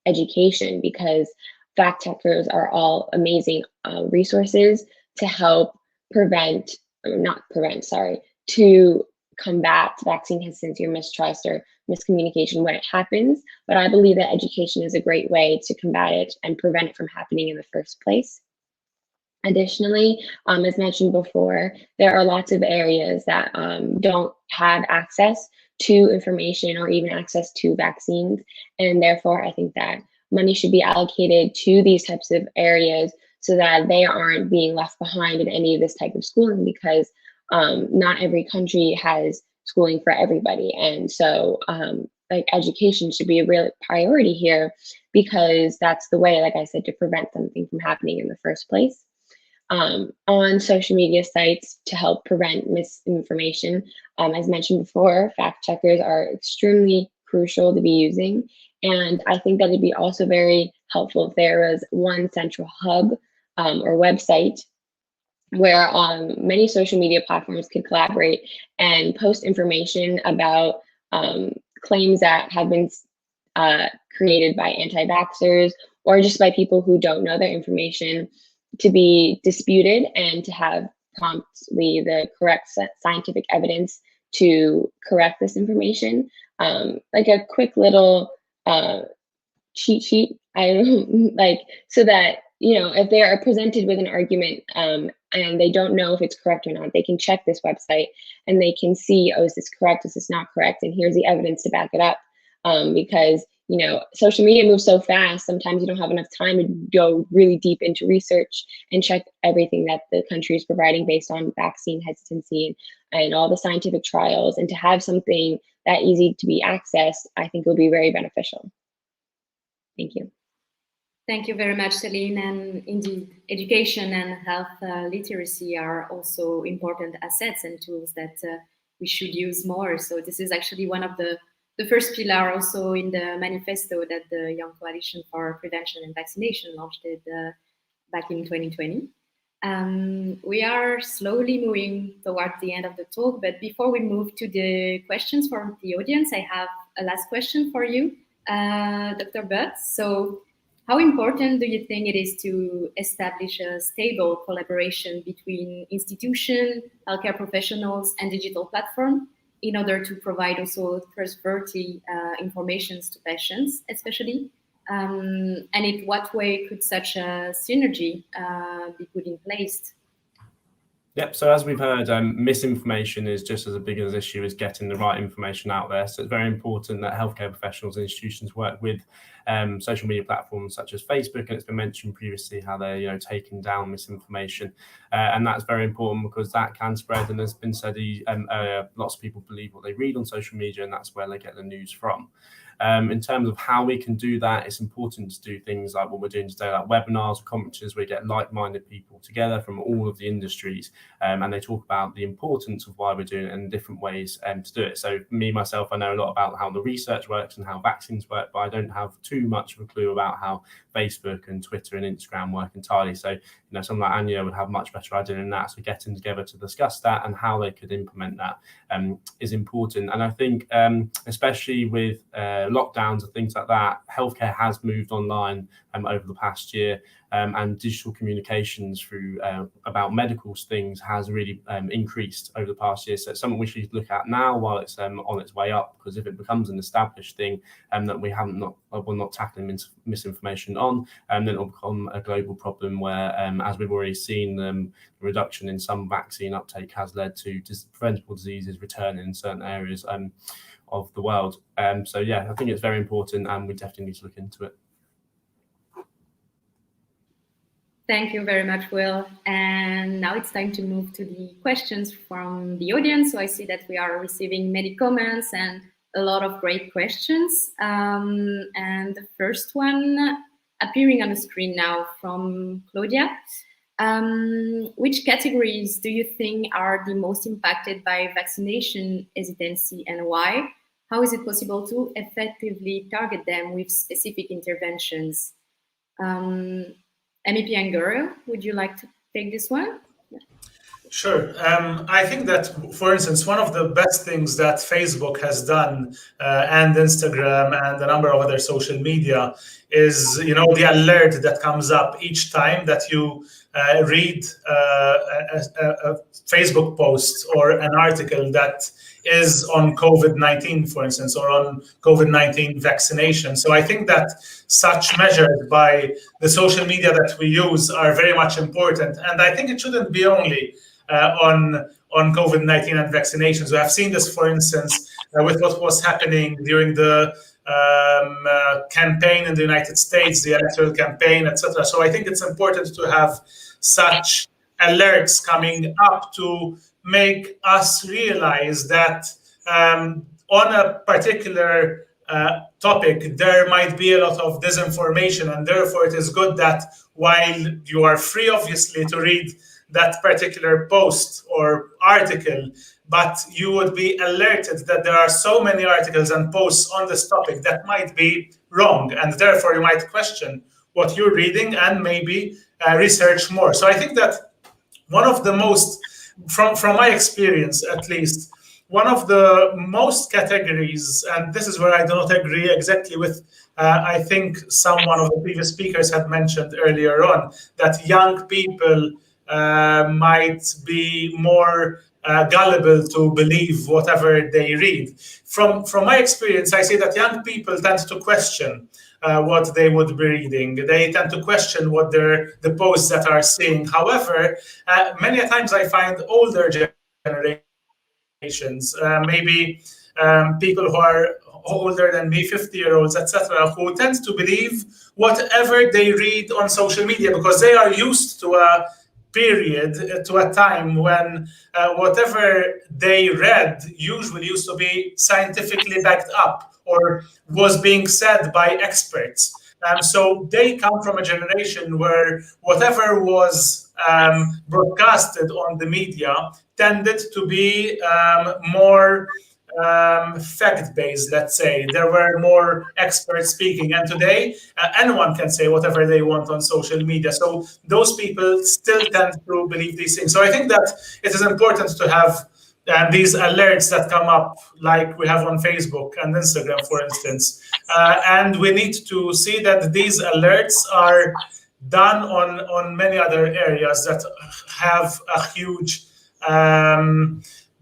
E: education, because fact checkers are all amazing resources to help to combat vaccine hesitancy or mistrust or miscommunication when it happens. But I believe that education is a great way to combat it and prevent it from happening in the first place. Additionally, as mentioned before, there are lots of areas that don't have access to information or even access to vaccines. And therefore, I think that money should be allocated to these types of areas so that they aren't being left behind in any of this type of schooling, because not every country has schooling for everybody. And so education should be a real priority here, because that's the way, like I said, to prevent something from happening in the first place. On social media sites to help prevent misinformation. As mentioned before, fact checkers are extremely crucial to be using. And I think that it'd be also very helpful if there was one central hub or website where many social media platforms could collaborate and post information about claims that have been created by anti-vaxxers or just by people who don't know their information, to be disputed and to have promptly the correct scientific evidence to correct this information. Like a quick little cheat sheet, so that, if they are presented with an argument and they don't know if it's correct or not, they can check this website and they can see, oh, is this correct? Is this not correct? And here's the evidence to back it up. Because social media moves so fast, sometimes you don't have enough time to go really deep into research and check everything that the country is providing based on vaccine hesitancy and all the scientific trials. And to have something that easy to be accessed, I think will be very beneficial. Thank you.
A: Thank you very much, Celine. And indeed, education and health literacy are also important assets and tools that we should use more. So this is actually one of the first pillar also in the manifesto that the Young Coalition for Prevention and Vaccination launched it back in 2020. We are slowly moving towards the end of the talk, but before we move to the questions from the audience, I have a last question for you, Dr. Butts. So how important do you think it is to establish a stable collaboration between institutions, healthcare professionals, and digital platforms in order to provide also trustworthy information to patients, especially? And in what way could such a synergy be put in place?
F: Yep, so as we've heard, misinformation is just as big an issue as getting the right information out there. So it's very important that healthcare professionals and institutions work with social media platforms such as Facebook, and it's been mentioned previously how they're taking down misinformation, and that's very important because that can spread. And there's been said lots of people believe what they read on social media, and that's where they get the news from. In terms of how we can do that, it's important to do things like what we're doing today, like webinars, conferences, where we get like-minded people together from all of the industries, and they talk about the importance of why we're doing it and different ways to do it. So myself, I know a lot about how the research works and how vaccines work, but I don't have too much of a clue about how Facebook and Twitter and Instagram work entirely. So someone like Anya would have much better idea than that. So getting together to discuss that and how they could implement that is important. And I think especially with lockdowns and things like that, healthcare has moved online over the past year, and digital communications through about medical things has really increased over the past year. So it's something we should look at now while it's on its way up, because if it becomes an established thing that we're not tackling misinformation on, then it'll become a global problem where, as we've already seen, the reduction in some vaccine uptake has led to preventable diseases returning in certain areas of the world. So yeah, I think it's very important, and we definitely need to look into it.
A: Thank you very much, Will. And now it's time to move to the questions from the audience. So I see that we are receiving many comments and a lot of great questions. And the first one appearing on the screen now from Claudia. Which categories do you think are the most impacted by vaccination hesitancy, and why? How is it possible to effectively target them with specific interventions? MEP Angura, would you like to take this one?
B: Sure. I think that, for instance, one of the best things that Facebook has done and Instagram and a number of other social media is, the alert that comes up each time that you read a Facebook post or an article that is on COVID-19, for instance, or on COVID-19 vaccination. So I think that such measures by the social media that we use are very much important. And I think it shouldn't be only on COVID-19 and vaccinations. We have seen this, for instance, with what was happening during the campaign in the United States, the electoral campaign, etc. So I think it's important to have such alerts coming up to make us realize that on a particular topic, there might be a lot of disinformation, and therefore it is good that while you are free, obviously, to read that particular post or article, but you would be alerted that there are so many articles and posts on this topic that might be wrong, and therefore you might question what you're reading and maybe research more. So I think that one of the most, from my experience at least, one of the most categories, and this is where I do not agree exactly with, I think one of the previous speakers had mentioned earlier on, that young people might be more gullible to believe whatever they read. From my experience, I see that young people tend to question what they would be reading. They tend to question what the posts that are seeing. However, many times I find older generations, maybe people who are older than me, 50-year-olds, etc., who tend to believe whatever they read on social media because they are used to a period, to a time when whatever they read usually used to be scientifically backed up or was being said by experts. So they come from a generation where whatever was broadcasted on the media tended to be more fact-based, let's say. There were more experts speaking, and today anyone can say whatever they want on social media. So those people still tend to believe these things. So I think that it is important to have these alerts that come up, like we have on Facebook and Instagram, for instance. And we need to see that these alerts are done on many other areas that have a huge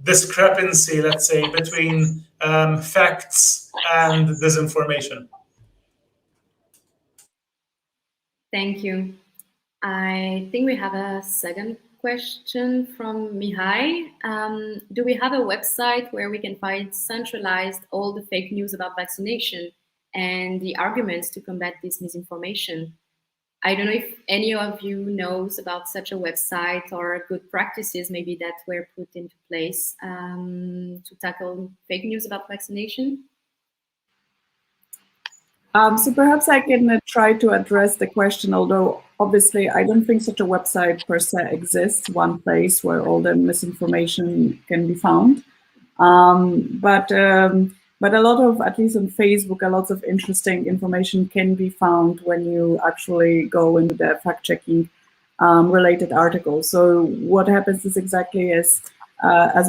B: discrepancy, let's say, between facts and disinformation.
A: Thank you. I think we have a second question from Mihai. Do we have a website where we can find centralized all the fake news about vaccination and the arguments to combat this misinformation? I don't know if any of you knows about such a website or good practices maybe that were put into place to tackle fake news about vaccination.
D: So perhaps I can try to address the question, although obviously I don't think such a website per se exists, one place where all the misinformation can be found. But a lot of, at least on Facebook, a lot of interesting information can be found when you actually go into the fact-checking related articles. So what happens is exactly as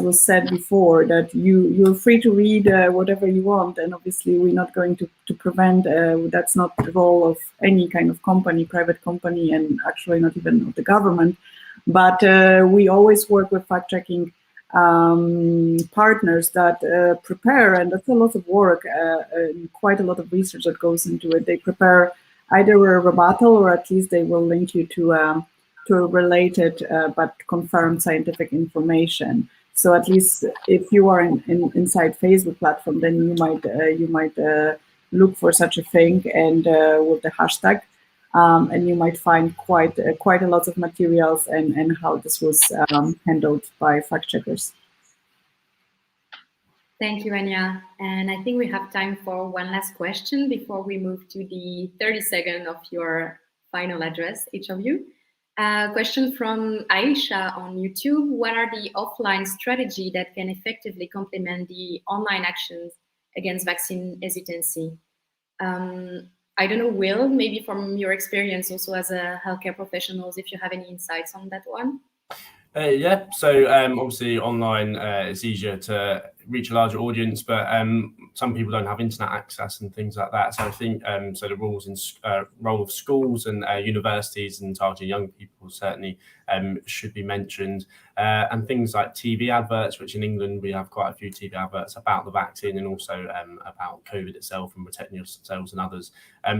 D: was said before, that you're free to read whatever you want, and obviously we're not going to prevent, that's not the role of any kind of company, private company, and actually not even of the government. But we always work with fact-checking partners that prepare, and that's a lot of work, quite a lot of research that goes into it. They prepare either a rebuttal, or at least they will link you to a related but confirmed scientific information. So at least if you are inside Facebook platform, then you might look for such a thing and with the hashtag, and you might find quite a lot of materials and how this was handled by fact checkers.
A: Thank you, Anya. And I think we have time for one last question before we move to the 30 seconds of your final address, each of you. Question from Aisha on YouTube. What are the offline strategies that can effectively complement the online actions against vaccine hesitancy? I don't know, Will, maybe from your experience also as a healthcare professional, if you have any insights on that one?
F: Yeah, so obviously online it's easier to reach a larger audience, but some people don't have internet access and things like that. So I think so the role of schools and universities and targeting young people certainly should be mentioned, and things like TV adverts, which in England we have quite a few TV adverts about the vaccine and also about COVID itself and protecting yourselves and others.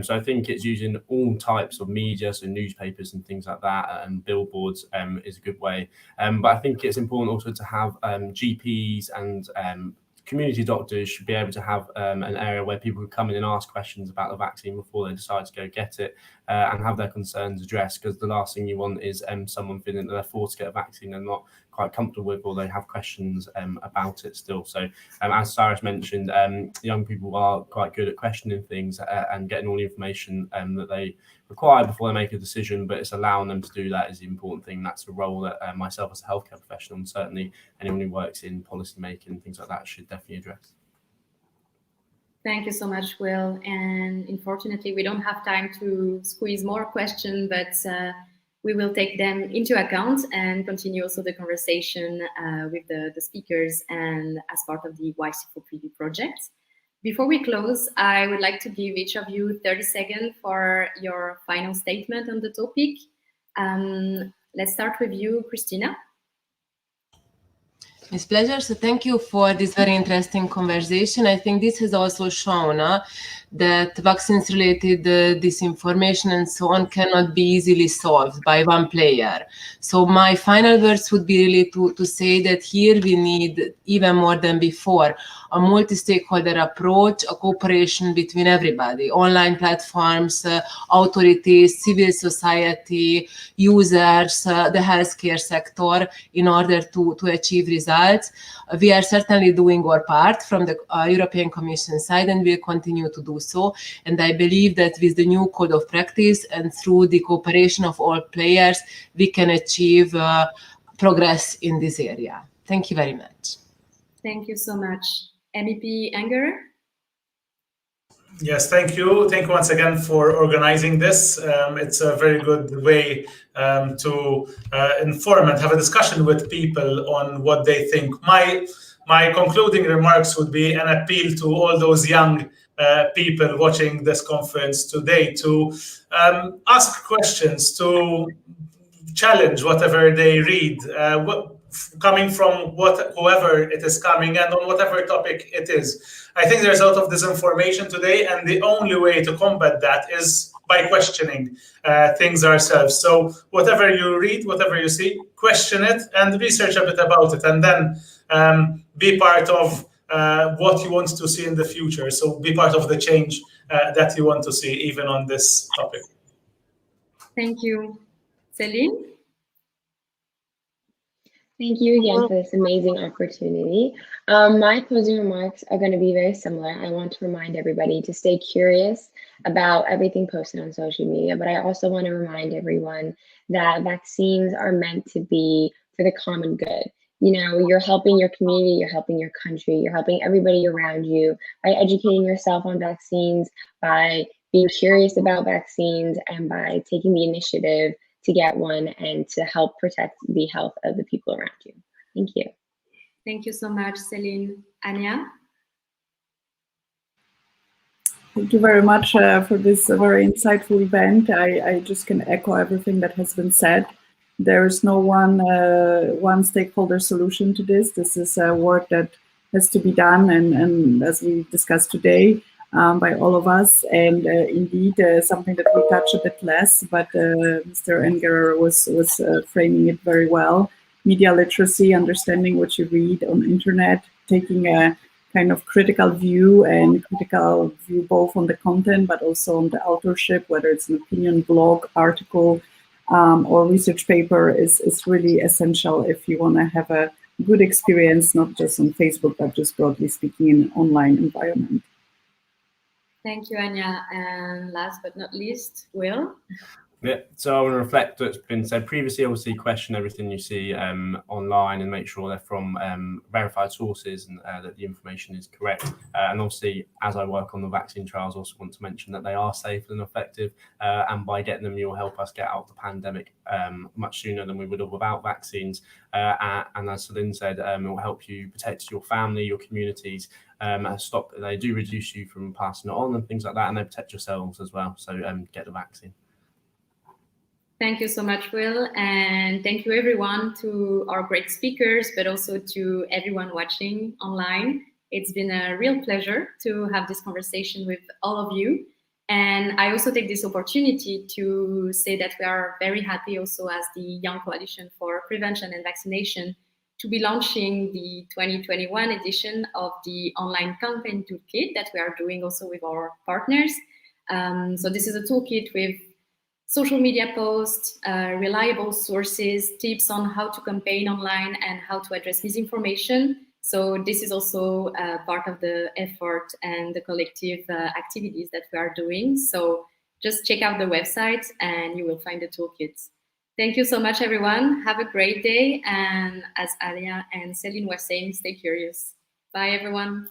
F: So I think it's using all types of media, so newspapers and things like that, and billboards is a good way. But I think it's important also to have GPs and community doctors should be able to have an area where people can come in and ask questions about the vaccine before they decide to go get it, and have their concerns addressed, because the last thing you want is someone feeling that they're forced to get a vaccine they're not quite comfortable with, or they have questions about it still. So as Cyrus mentioned, young people are quite good at questioning things and getting all the information that they require before they make a decision, but it's allowing them to do that is the important thing. That's a role that myself as a healthcare professional, and certainly anyone who works in policy making, things like that, should definitely address.
A: Thank you so much, Will. And unfortunately, we don't have time to squeeze more questions, but we will take them into account and continue also the conversation with the speakers and as part of the YC4PD project. Before we close, I would like to give each of you 30 seconds for your final statement on the topic. Let's start with you, Christina.
C: It's a pleasure. So thank you for this very interesting conversation. I think this has also shown that vaccines-related disinformation and so on cannot be easily solved by one player. So my final words would be really to say that here we need, even more than before, a multi-stakeholder approach, a cooperation between everybody, online platforms, authorities, civil society, users, the healthcare sector, in order to achieve results. results. We are certainly doing our part from the European Commission side, and we'll continue to do so. And I believe that with the new code of practice and through the cooperation of all players, we can achieve progress in this area. Thank you very much.
A: Thank you so much. MEP Anger?
B: Yes, thank you. Thank you once again for organizing this. It's a very good way to inform and have a discussion with people on what they think. My concluding remarks would be an appeal to all those young people watching this conference today to ask questions, to challenge whatever they read, coming from whoever it is coming and on whatever topic it is. I think there's a lot of disinformation today, and the only way to combat that is by questioning things ourselves. So whatever you read, whatever you see, question it and research a bit about it, and then be part of what you want to see in the future. So be part of the change that you want to see, even on this topic.
A: Thank you. Céline?
E: Thank you again for this amazing opportunity. My closing remarks are going to be very similar. I want to remind everybody to stay curious about everything posted on social media, but I also want to remind everyone that vaccines are meant to be for the common good. You know, you're helping your community, you're helping your country, you're helping everybody around you by educating yourself on vaccines, by being curious about vaccines, and by taking the initiative to get one and to help protect the health of the people around you. Thank you.
A: Thank you so much, Céline. Anya?
D: Thank you very much for this very insightful event. I just can echo everything that has been said. There is no one stakeholder solution to this. This is work that has to be done, and as we discussed today, by all of us, and indeed something that we touch a bit less, but Mr. Enger was framing it very well. Media literacy, understanding what you read on internet, taking a kind of critical view both on the content, but also on the authorship, whether it's an opinion, blog, article, or research paper is really essential if you want to have a good experience, not just on Facebook, but just broadly speaking in an online environment.
A: Thank you, Anya. And last but not least, Will?
F: Yeah, so I want to reflect what's been said previously. Obviously, question everything you see online and make sure they're from verified sources and that the information is correct. And obviously, as I work on the vaccine trials, I also want to mention that they are safe and effective. And by getting them, you'll help us get out of the pandemic much sooner than we would have without vaccines. And as Céline said, it will help you protect your family, your communities. They do reduce you from passing it on and things like that, and they protect yourselves as well. So get the vaccine.
A: Thank you so much, Will. And thank you everyone, to our great speakers, but also to everyone watching online. It's been a real pleasure to have this conversation with all of you. And I also take this opportunity to say that we are very happy also as the Young Coalition for Prevention and Vaccination to be launching the 2021 edition of the online campaign toolkit that we are doing also with our partners. So this is a toolkit with social media posts, reliable sources, tips on how to campaign online and how to address misinformation. So this is also part of the effort and the collective activities that we are doing. So just check out the website and you will find the toolkits. Thank you so much, everyone. Have a great day. And as Alia and Céline were saying, stay curious. Bye, everyone.